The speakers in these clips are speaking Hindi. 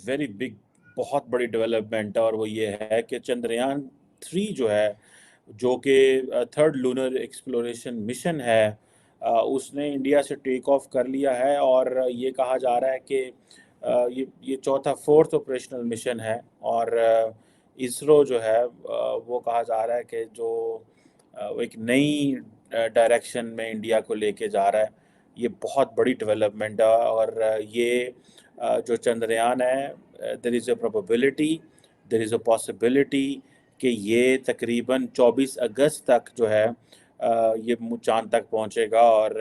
वेरी बिग, बहुत बड़ी डेवलपमेंट है, और वो ये है कि चंद्रयान 3 जो है, जो कि थर्ड लूनर एक्सप्लोरेशन मिशन है, उसने इंडिया से टेक ऑफ कर लिया है। और ये कहा जा रहा है कि ये चौथा फोर्थ ऑपरेशनल मिशन है। और इसरो जो है वो कहा जा रहा है कि जो वो एक नई डायरेक्शन में इंडिया को लेके जा रहा है। ये बहुत बड़ी डेवलपमेंट है। और ये जो चंद्रयान है, there is a probability, there is a possibility कि ये तकरीबन 24 अगस्त तक जो है ये चांद तक पहुंचेगा। और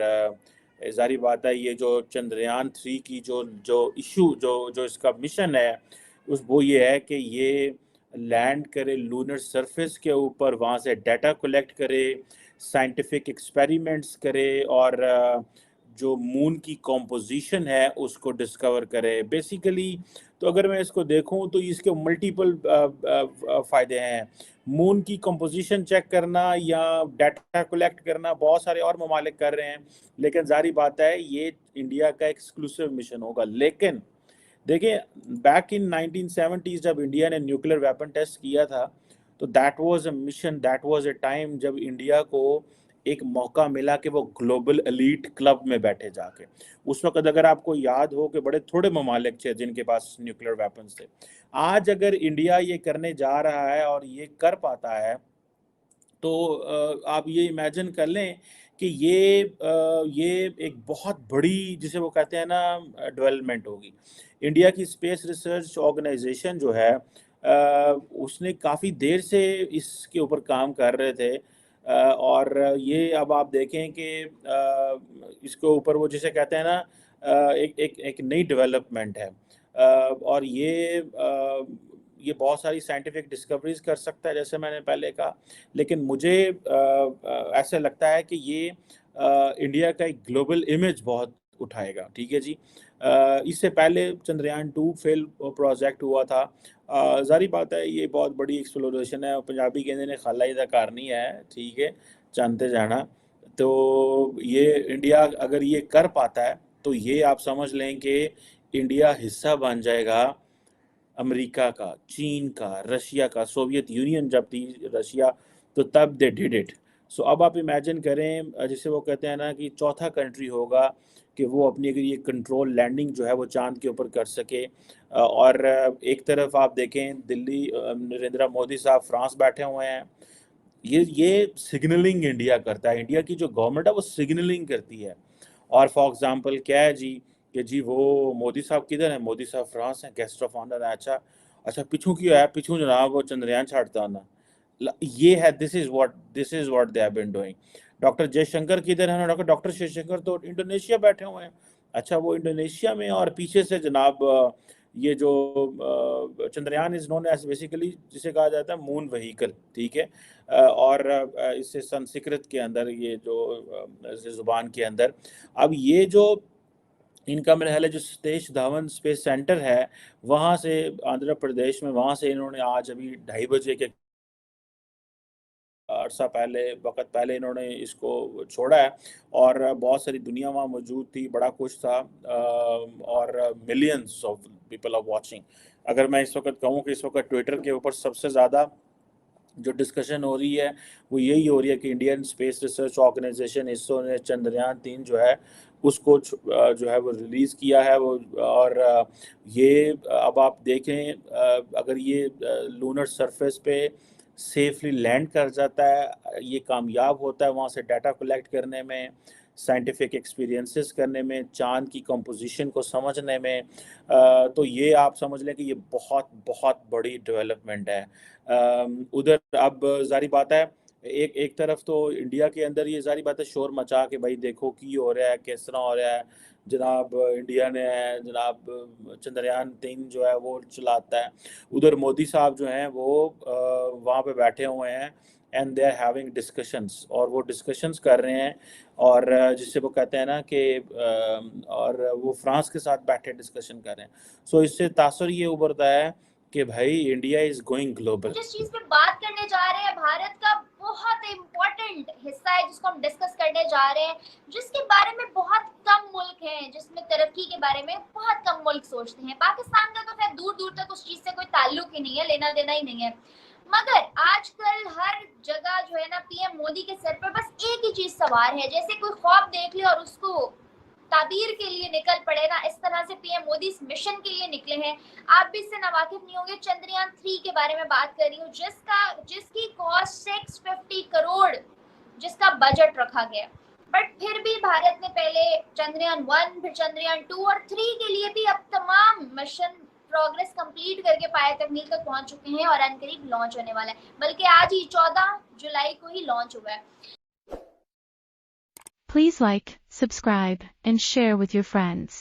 ज़ाहिर बात है, ये जो चंद्रयान 3 की जो जो इशू जो जो इसका मिशन है, उस वो ये है कि ये लैंड करे लूनर सरफेस के ऊपर, वहाँ से डाटा कलेक्ट करे, साइंटिफिक एक्सपेरिमेंट्स करे, और जो मून की कॉम्पोजिशन है उसको डिस्कवर करे बेसिकली। तो अगर मैं इसको देखूं तो इसके मल्टीपल फ़ायदे हैं। मून की कंपोजिशन चेक करना या डाटा कलेक्ट करना बहुत सारे और ममालिक कर रहे हैं, लेकिन जारी बात है ये इंडिया का एक्सक्लूसिव मिशन होगा। लेकिन देखिए, बैक इन 1970s जब इंडिया ने न्यूक्लियर वेपन टेस्ट किया था, तो that was a mission, that was a time जब इंडिया को एक मौका मिला कि वो ग्लोबल एलीट क्लब में बैठे जाके। उस वक्त अगर आपको याद हो कि बड़े थोड़े ममालिक थे जिनके पास न्यूक्लियर वेपन्स थे। आज अगर इंडिया ये करने जा रहा है और ये कर पाता है, तो आप ये इमेजिन कर लें कि ये एक बहुत बड़ी, जिसे वो कहते हैं ना, डेवलपमेंट होगी। इंडिया की स्पेस रिसर्च ऑर्गेनाइजेशन जो है, उसने काफ़ी देर से इसके ऊपर काम कर रहे थे। और ये अब आप देखें कि इसके ऊपर वो जिसे कहते हैं ना, एक नई डेवलपमेंट है। और ये बहुत सारी साइंटिफिक डिस्कवरीज कर सकता है, जैसे मैंने पहले कहा। लेकिन मुझे ऐसा लगता है कि ये इंडिया का एक ग्लोबल इमेज बहुत उठाएगा। ठीक है जी। इससे पहले चंद्रयान 2 फेल प्रोजेक्ट हुआ था। ज़ाहिर बात है ये बहुत बड़ी एक्सप्लोरेशन है, और पंजाबी कहते ने खाला ही दा घर नहीं है, ठीक है, चांदते जाना। तो ये इंडिया अगर ये कर पाता है, तो ये आप समझ लें कि इंडिया हिस्सा बन जाएगा अमेरिका का, चीन का, रशिया का। सोवियत यूनियन जब थी रशिया, तो तब दे डिड इट। सो अब आप इमेजिन करें, जिसे वो कहते हैं ना कि चौथा कंट्री होगा कि वो अपनी अगर ये कंट्रोल लैंडिंग जो है वो चांद के ऊपर कर सके। और एक तरफ आप देखें दिल्ली, नरेंद्र मोदी साहब फ्रांस बैठे हुए हैं। ये सिग्नलिंग इंडिया करता है, इंडिया की जो गवर्नमेंट है वो सिग्नलिंग करती है। और फॉर एग्जांपल क्या है जी, कि जी वो मोदी साहब किधर हैं, मोदी साहब फ्रांस हैं, गेस्ट ऑफ ऑनर है। अच्छा, अच्छा पिछू क्यों है, पिछू जनाब वो चंद्रयान छाड़ता ना। ये है, this is what they have been doing. Doctor Jaishankar किधर हैं, डॉक्टर डॉक्टर जयशंकर तो इंडोनेशिया बैठे हुए हैं। अच्छा, वो इंडोनेशिया में, और पीछे से जनाब ये जो Chandrayaan is known as basically जिसे कहा जाता है मून व्हीकल, ठीक है। और इससे संस्कृत के अंदर ये जो जुबान के अंदर, अब ये जो इनका मेरा ख्याल है जो सतीश धवन स्पेस सेंटर है, वहाँ से आंध्र प्रदेश में, वहाँ से इन्होंने आज अभी 2:30 बजे के अरसा पहले, वक्त पहले इन्होंने इसको छोड़ा है। और बहुत सारी दुनिया वहाँ मौजूद थी, बड़ा कुछ था। और millions of people are watching. अगर मैं इस वक्त कहूँ कि इस वक्त ट्विटर के ऊपर सबसे ज़्यादा जो डिस्कशन हो रही है वो यही हो रही है कि Indian space research organisation ISRO ने चंद्रयान 3 जो है उसको जो है वो रिलीज़ किया है। वो और ये अब आप देखें, अगर ये लूनर सरफेस पे सेफली लैंड कर जाता है, ये कामयाब होता है वहाँ से डाटा कलेक्ट करने में, साइंटिफिक एक्सपीरियंसेस करने में, चांद की कंपोजिशन को समझने में। तो ये आप समझ लें कि ये बहुत बहुत बड़ी डेवलपमेंट है। उधर अब जारी बात है, एक एक तरफ तो इंडिया के अंदर ये जारी बात है शोर मचा के भाई देखो की हो रहा है, किस तरह हो रहा है जनाब, इंडिया ने जनाब चंद्रयान 3 जो है वो चलाता है। उधर मोदी साहब जो हैं वो वहाँ पे बैठे हुए हैं, and they are having discussions, और वो डिस्कशंस कर रहे हैं। और जिससे वो कहते हैं ना कि और वो फ्रांस के साथ बैठे डिस्कशन कर रहे हैं। सो इससे तासुर ये उभरता है कि भाई इंडिया इज गोइंग ग्लोबल। जिस चीज पे बात करने जा रहे हैं भारत का बहुत इम्पोर्टेंट हिस्सा है जिसको हम डिस्कस करने जा रहे हैं, जिसके बारे में बहुत कम मुल्क हैं, जिसमें तरक्की के बारे में बहुत कम मुल्क सोचते हैं। पाकिस्तान का तो खैर दूर दूर तक उस चीज से कोई ताल्लुक ही नहीं है, लेना देना ही नहीं है। मगर आजकल हर जगह जो है ना पीएम मोदी के सर पर बस एक ही चीज सवार है, जैसे कोई ख्वाब देख ले और उसको ताबीर के लिए निकल पड़े ना, इस तरह से पीएम मोदी इस मिशन के लिए निकले हैं। आप भी इससे नावाकिफ नहीं होंगे, चंद्रयान 3 के बारे में बात कर रही हूँ, जिसकी कॉस्ट 650 करोड़ जिसका बजट रखा गया। बट फिर भी भारत ने पहले चंद्रयान 1, फिर चंद्रयान 2 और 3 के लिए भी अब तमाम मिशन प्रोग्रेस कंप्लीट करके पाया तकनीक तक पहुंच चुके हैं और अनकरीब लॉन्च होने वाला है, बल्कि आज ही 14 जुलाई को ही लॉन्च हुआ है। Please like, subscribe, and share with your friends.